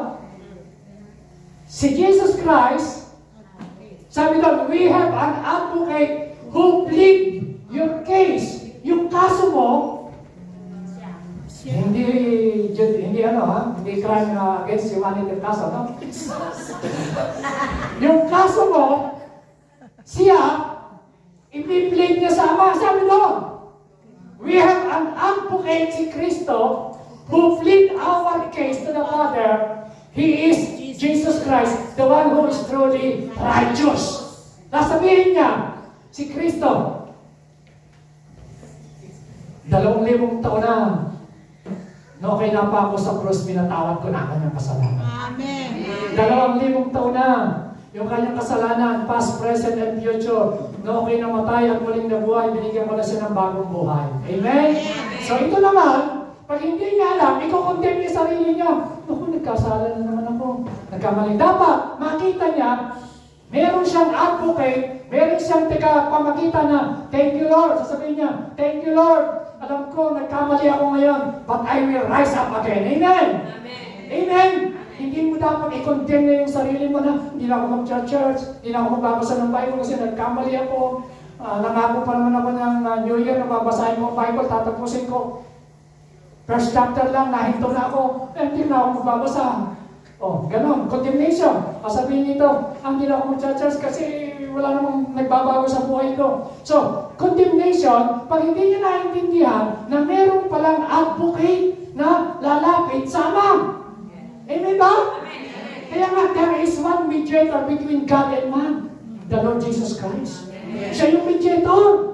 Si Jesus Christ, sabi doon, we have an advocate who plead your case. Yung kaso mo, hindi crime against humanity kaso, no? Yung kaso mo, siya, ipiplead niya sa Ama. Sabi doon, we have an advocate, si Kristo, who plead our case to the Father. He is Jesus Christ, the one who is truly righteous. Nasabihin niya, si Kristo, 2,000 taon na, no, kaya na pa ako sa cross, pinatawad ko na kanyang kasalanan. Amen. 2,000 taon na, yung kanyang kasalanan, past, present, and future, no, okay namatay at muling nabuhay, binigyan ko na siya ng bagong buhay. Amen? So ito naman, pag hindi niya alam, iko-condemn niya sarili niya. Naku, nagkasala na naman ako. Nagkamali. Dapat, makita niya, meron siyang advocate, meron siyang pamagitan na, thank you Lord. Sasabihin niya, thank you Lord. Alam ko, nagkamali ako ngayon, but I will rise up again. Amen? Amen. Amen? Hindi mo dapat i-condemn na yung sarili mo na hindi na ako mag-church, hindi na ako magbabasa ng Bible kasi nagkamali ako. Nangako pa naman ako ng New Year na babasahin mo ang Bible, tatapusin ko. First chapter lang, nahinto na ako, hindi na ako magbabasa. Ganon, condemnation. Sabihin nito, hindi na ako mag-church kasi wala namang nagbabago sa buhay ko. So, condemnation, pag hindi niya naintindihan na meron palang advocate na lalapit sa Ama. Amen ba? Kaya nga, there is one mediator between God and man, the Lord Jesus Christ. Siya yung mediator.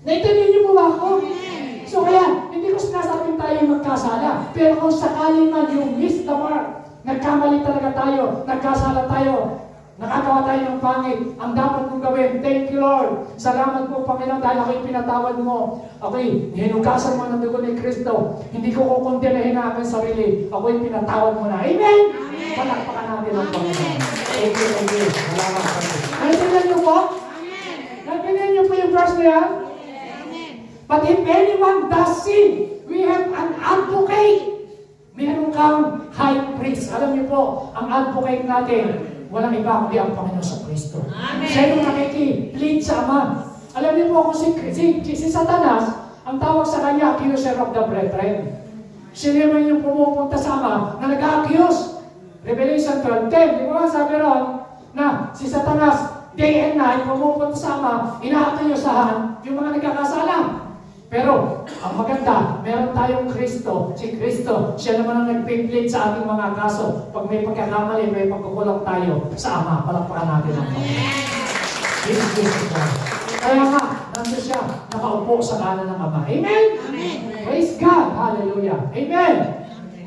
Naintindihan niyo mo ba ako? So kaya, hindi ko sinasabing tayo magkasala. Pero kung sakaling man you miss the mark, nagkamali talaga tayo, nagkasala tayo, nakagawa tayo ng pangit, ang dapat mong gawin, thank you Lord. Salamat po Panginoon dahil ako'y pinatawad mo. Ako'y hinugasan mo ng dugo ni Kristo. Hindi ko kukondenahin na aking sarili. Ako'y pinatawad mo na. Amen? Palakpakan natin ang Panginoon. Thank you, thank you. Salamat po. Naintindihan niyo po? Naintindihan niyo po yung verse na yan? But if anyone does sin, we have an advocate. Meron kang high priest. Alam niyo po, ang advocate natin, walang iba kundi ang Panginoon sa Kristo. Siya yung nakikiplead sa Ama. Alam niyo po kung si Satanas, ang tawag sa kanya, accuser of the brethren. Siya naman yung pumupunta sa Ama na nag-accuse. Revelation 12:10. Di ba sabi ron na si Satanas, day and night, pumupunta sa Ama, ina-accusahan yung mga nagkakasala. Pero, ang maganda, meron tayong Kristo. Si Kristo, siya naman ang nagpiplead sa ating mga kaso. Pag may pagkakamali, may pagkukulang tayo sa Ama. Palakpakan natin ang Panginoon. Kaya nga, nandun siya, nakaupo sa kanan ng Ama. Amen? Amen. Praise God. Hallelujah. Amen.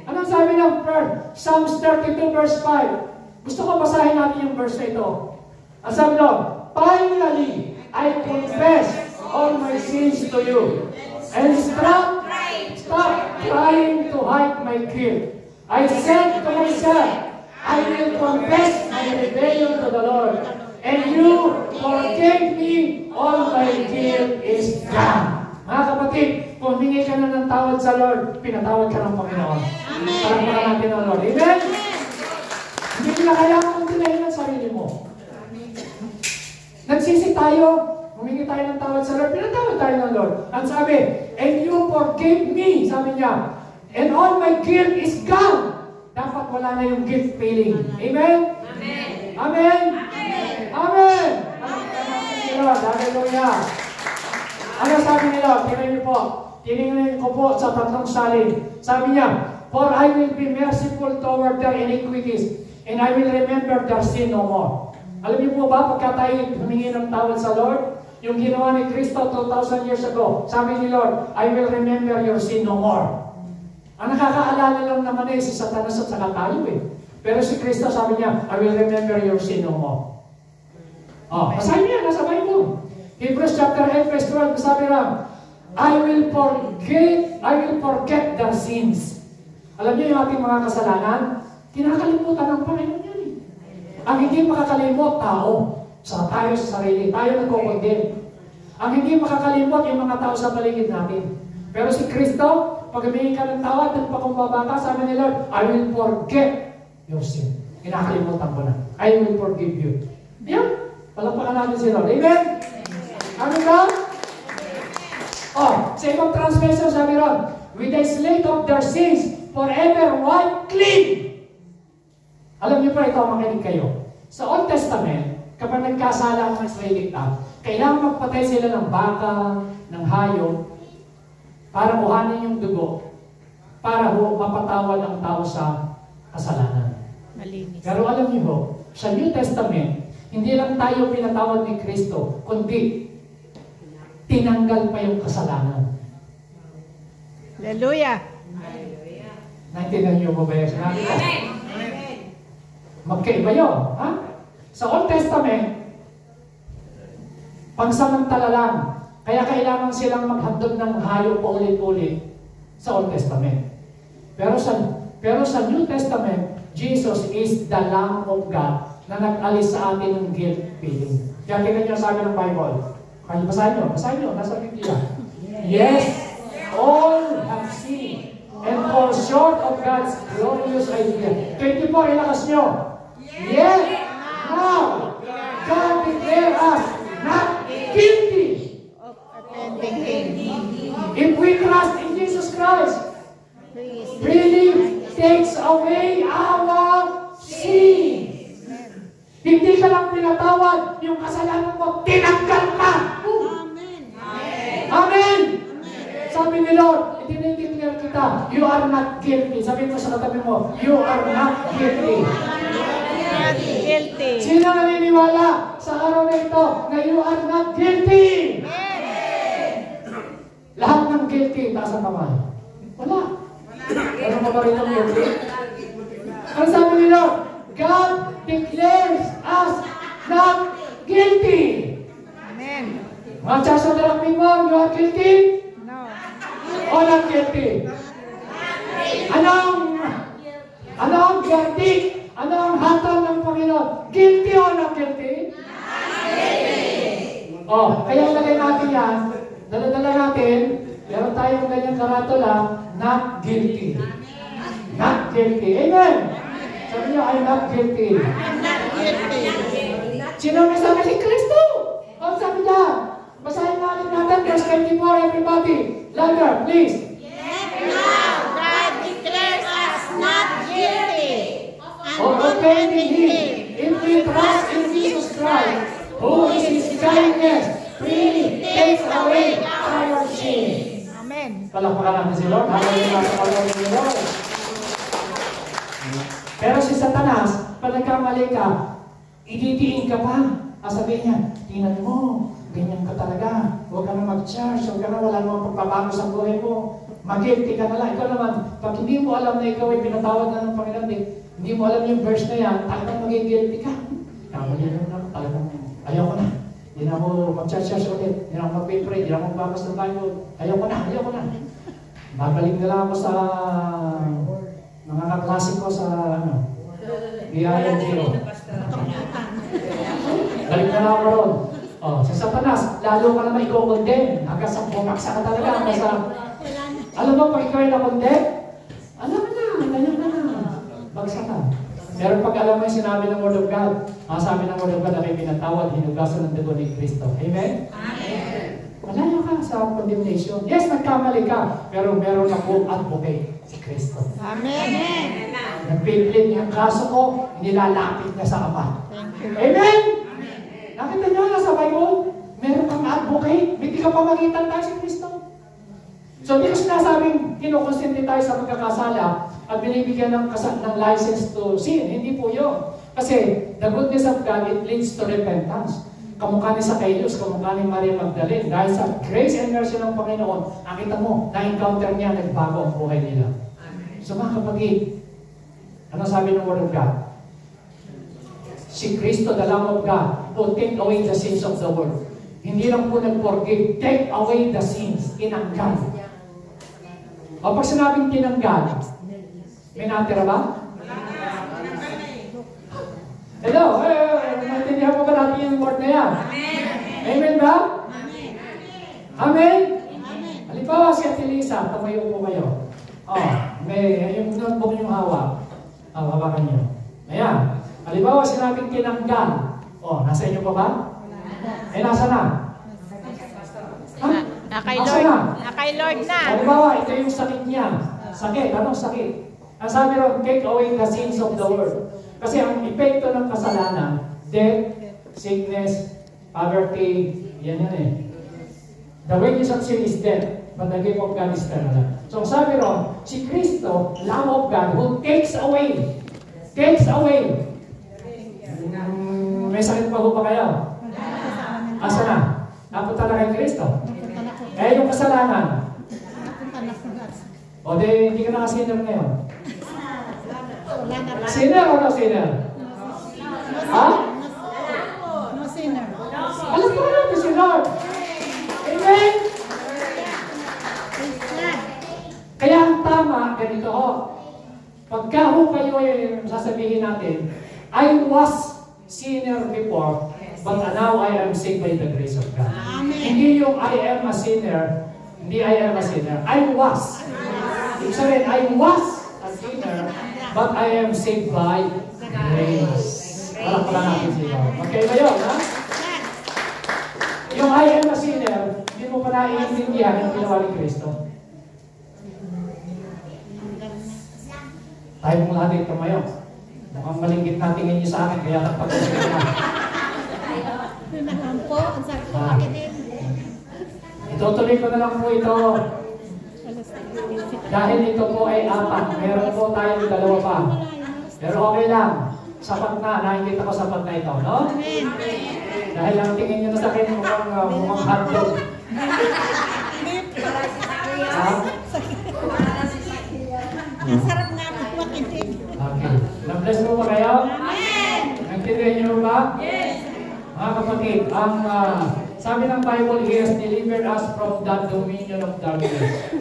Anong sabi ng Psalms 32 verse 5? Gusto ko basahin natin yung verse na ito. Ang sabi doon, finally, I confess all my sins to you, and stop trying to hide my guilt. I said to myself, I will confess my rebellion to the Lord, and you forgave me, all my guilt is gone. Mga kapatid, kung humingi ka na ng tawad sa Lord, pinatawad ka ng Panginoon. Palakpakan natin ang Lord. Amen? Hindi na kaya kung tinahin ang sarili mo. Nagsisi tayo, humingi tayo ng tawad sa Lord, pinatawad tayo ng Lord. Ang sabi, and you forgave me, sabi niya, and all my guilt is gone. Dapat wala na yung guilt feeling. Amen? Amen. Amen? Amen. Amen! Lord, hallelujah. Ano sabi ni Lord? Tingnan niyo po. Tinignan ko po sa 3 salin. Sabi niya, For I will be merciful toward their iniquities, and I will remember their sin no more. Alam niyo po ba, pagka tayo humingi ng tawad sa Lord, yung ginawa ni Kristo 2,000 years ago, sabi ni Lord, I will remember your sin no more. Ang nakakaalala lang naman si Satanas at saka tayo Pero si Kristo sabi niya, I will remember your sin no more. Basahin niya, nasa Bible. Hebrews chapter 8 verse 12, sabi lang, I will forget their sins. Alam niyo yung ating mga kasalanan, kinakalimutan ng Panginoon yan Ang hindi makakalimot, tao. Tayo sa sarili, tayo nagkukondem. Ang hindi makakalimot, yung mga tao sa paligid natin. Pero si Kristo, pag humingi ka ng tawad, nagpakumbaba ka, sabi ni Lord, I will forget your sin. Kinakalimutan ko na. I will forgive you. Yan. Palapakan natin si Lord. Amen? Amen ba? Sa ibang translation sabi ron, with the slate of their sins, forever wiped clean. Alam niyo pa ito, makinig kayo. Sa Old Testament, kapag nagkasala ang Israelita, kailangan magpatay sila ng baka, ng hayop, para kuhanin yung dugo, para mapatawad ang tao sa kasalanan. Malinis. Pero alam niyo sa New Testament, hindi lang tayo pinatawad ni Kristo, kundi tinanggal pa yung kasalanan. Hallelujah! Naintindihan niyo ba yung sinabi ko? Magkaiba yun. Ha? Sa Old Testament, pansamantala lang. Kaya kailangan silang maghandog ng hayop paulit-ulit sa Old Testament. Pero sa New Testament, Jesus is the Lamb of God na nag-alis sa atin ng guilt feeling. Kaya tingnan niyo sabi ng Bible. Kaya basahin niyo, nasa Biblia. Yes, all have sinned and fall short of God's glorious idea. 24, ilakas niyo. Yet, now, God declares us not guilty Of offending Him. if we trust in Jesus Christ. Really takes away our sins. Hindi ka lang pinatawad, yung kasalanan mo, tinanggal ka. Amen. Sabi ni Lord, itinitipler kita, you are not guilty. Sabi mo sa katabi mo, you are not guilty. Guilty. Sino naniniwala sa araw na ito na you are not guilty? Lahat ng guilty, taas ang kamay. Wala. Ano mo ba rin ang guilty? Ang sabi ni Lord, God declares us not guilty. Amen. Mga chasa dalangin mo, you are guilty? No. O not guilty? Anong verdict? Ano ang hatol ng Panginoon? Guilty o not guilty? Kaya lagay natin yan, dala-dala natin, meron tayong ganyang karatula, not guilty. Not guilty. Amen! Sabi niyo, I'm not guilty. Sino may sabi? Si Kristo! Ang sabi niya, basahin natin verse 24, everybody. Louder, please. Now, God declares us not guilty Of offending Him, if we trust in Jesus Christ, who is His kindness, freely takes away our sins. Amen. Palakpakan natin si Lord. Hallelujah sa Panginoon ni Lord. Pero si Satanas, pag nagkamali ka, ididiin ka pa. Sabihin niya, tingnan mo, ganyan ka talaga. Huwag ka na mag-charge, huwag ka na, wala namang pagbabago sa buhay mo. Mag-guilty ka na lang. Ikaw naman, pag hindi mo alam na ikaw ay pinatawad na ng Panginoon, hindi mo alam yung verse na yan, talagang maging guilty ka. Kamali na, talagang, ayaw ko na. Hindi na ako mag-charge ulit. Hindi na ako mag-pray, hindi na ako magbabas ng Bible. Ayaw ko na. Babalik na lang ako sa mga kaklase ko sa, Biyaya Zero. Balik na lang ako ron. Sa Satanas, lalo ka naman i-condemn. Hanggang sa bumaksa ka talaga. Hanggang sa, alam mo, pag ikaw ay na-condemn, alam mo na, ganyan na. Bagsak ka. Pero pag alam mo yung sinabi ng Word of God, sabi ng Word of God na may pinatawad, hinugasan ng dugo ni Kristo. Amen? Amen. Malayo ka sa condemnation. Yes, nagkamali ka, pero meron akong advocate, si Kristo. Amen. Nagpiplit niya ang kaso ko, nilalapit niya sa Ama. Amen? Nakita niyo na sa Bible, meron kang advocate, hindi ka pamagitan tayo si Kristo. So, hindi ko sinasabing kinukonsente tayo sa pagkakasala at binibigyan ng license to sin. Hindi po yun. Kasi the goodness of God, it leads to repentance. Kamukha ni Zacchaeus, kamukha ni Maria Magdalene. Dahil sa grace and mercy ng Panginoon, nakita mo, na-encounter niya, nagbago ang buhay nila. So mga kapatid, ano sabi ng Word of God? Si Kristo, the Lamb of God, who take away the sins of the world. Hindi lang po nag-forgive, take away the sins, tinanggal. O pag sinabing tinanggal, may natira ba? Hello? Maintindihan mo ba natin yung word na yan? Amen ba? Amen? Halimbawa si Ate Lisa, tumayo po kayo. May yung notebook yung hawak. Hawakan nyo. Ayan. Halimbawa sinabing tinanggal. Nasa inyo pa ba? Nasa na? Kay Lord. Kay Lord na. Halimbawa, ito yung sakit niya. Sakit. Anong sakit? Ang sabi ron, take away the sins of the world. Kasi ang epekto ng kasalanan, death, sickness, poverty, yan eh. The wages of sin is death, but the gift of God is eternal. So sabi ron, si Kristo, Lamb of God, who takes away. May sakit pa ba kayo? Asa na? Napunta na kay Kristo. Yung kasalanan. O di, hindi ka nakasinner ngayon. Sinner o no sinner? Ha? No sinner. Alam ko natin si Lord. Amen? Kaya ang tama, ganito ho. Pagka ho kayo sasabihin natin, I was sinner before, but now I am saved by the grace of God. Hindi yung I am a sinner, hindi I am a sinner. I was. Ibig sabihin, I was a sinner, but I am saved by grace. Alam pala natin siya. Okay ba yun, ha? Yung I am a sinner, hindi mo pa naiintindihan yung ginawa ni Kristo. Tayo mong natin tumayo. Mukhang malingkit natin ninyo sa akin, kaya nagpag-usap na. Itutuloy ko na lang po ito. Dahil ito po ay 4. Meron po tayong 2 pa. Pero okay lang. Sapat na. Nakikita ko sapat na ito, no? Dahil ang tingin nyo na sa akin, mukhang hotdog. Ang sarap nga makinig. Okay. Na-bless mo ba kayo? Amen! Nagtindihan nyo ba? Yes! Mga kapatid, ang sabi ng Bible, He has delivered us from the dominion of darkness,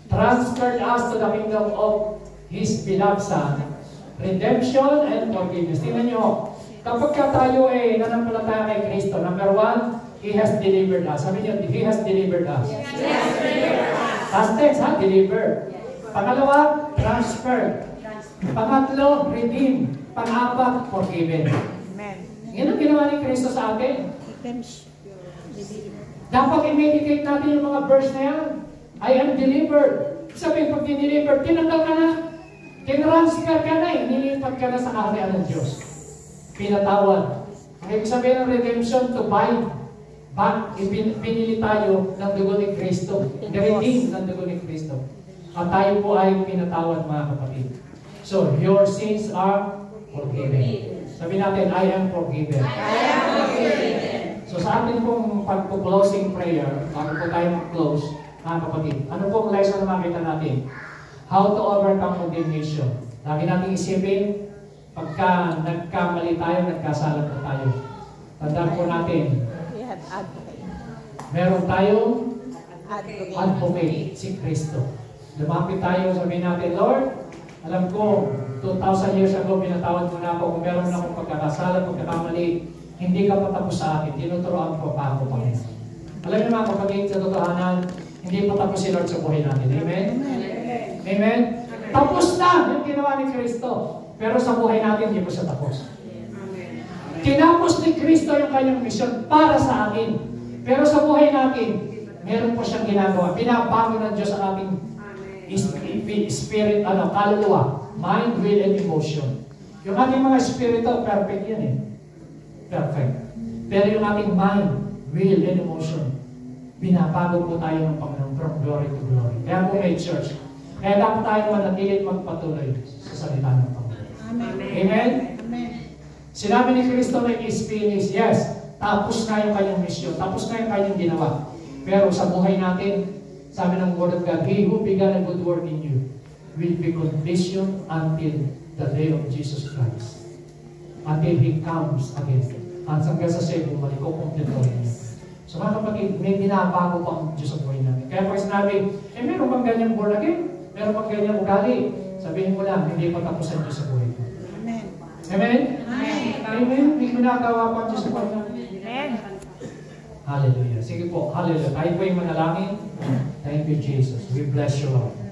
transferred us to the kingdom of His beloved Son, redemption and forgiveness. Tingnan nyo, kapag tayo nanampalataya kay Kristo, number 1, He has delivered us. Sabi niyo, He has delivered us. He has delivered us. Past tense, delivered. Pangalawa, transferred. Pangatlo, redeemed. Pang-apat, forgiven. Amen. Yan ang ginawa ni Kristo sa atin. Dapat i-meditate natin yung mga verse na yan. I am delivered. Sabihin, pag dineliver, tinanggal ka na. Tinransfer ka na nilipat ka na sa kaharian ng Diyos. Pinatawad. Ang ibig sabihin ng redemption, to buy back. Pinili tayo ng dugo ni Kristo. Redeemed ng dugo ni Kristo. At tayo po ay pinatawad, mga kapatid. So, your sins are forgiven. Sabi natin, I am forgiven. I am forgiven. So, sa ating pong pag-closing prayer, bago po tayo mag-close, mga kapatid, ano pong lesson na makita natin? How to overcome condemnation. Lagi natin isipin, pagka nagkamali tayo, nagkasala po tayo. Tandaan po natin, meron tayong advocate, si Kristo. Lumapit tayo, sabihin natin, Lord, alam ko, 2,000 years ago, pinatawad mo na ako. Kung meron na akong pagkakasala, pagkakamali, hindi ka patapos sa akin. Tinuturoan ko pa ako, Panginoon. Alam niyo mga kapatid, sa totohanan, hindi patapos si Lord sa buhay natin. Amen? Amen? Tapos na yung ginawa ni Kristo. Pero sa buhay natin, hindi po siya tapos. Tinapos ni Kristo yung kanyang misyon para sa atin. Pero sa buhay natin, meron po siyang ginagawa. Pinabago ng Diyos ang ating spirit, kaluluwa, mind, will, and emotion. Yung ating mga spirito, perfect yan eh. Perfect. Pero yung ating mind, will, and emotion, binabago po tayo ng Panginoon from glory to glory. Kaya po may church, Kaya dapat tayo manatilit magpatuloy sa salita ng Panginoon. Amen. Amen? Amen. Sinabi ni Kristo na is finished. Yes, tapos na yung kanyang mission. Tapos na yung kanyang ginawa. Pero sa buhay natin, sabi ng Word of God, He who began a good work in you will be conditioned until the day of Jesus Christ. Until He comes again. Hanggang sa siya bumalik ko kumpletuhin niya. So mga kapatid, may binabago pa ang Diyos sa buhay namin. Kaya pag sinabi, meron bang ganyang born again? Meron bang ganyang ugali? Sabihin mo lang, hindi pa tapos ang Diyos sa buhay ko. Amen. Amen? Amen. Amen? May ginagawa pa ang Diyos sa buhay namin. Amen. Hallelujah. Sige po, hallelujah. Tayo po yung manalangin. Thank you, Jesus. We bless you, Lord.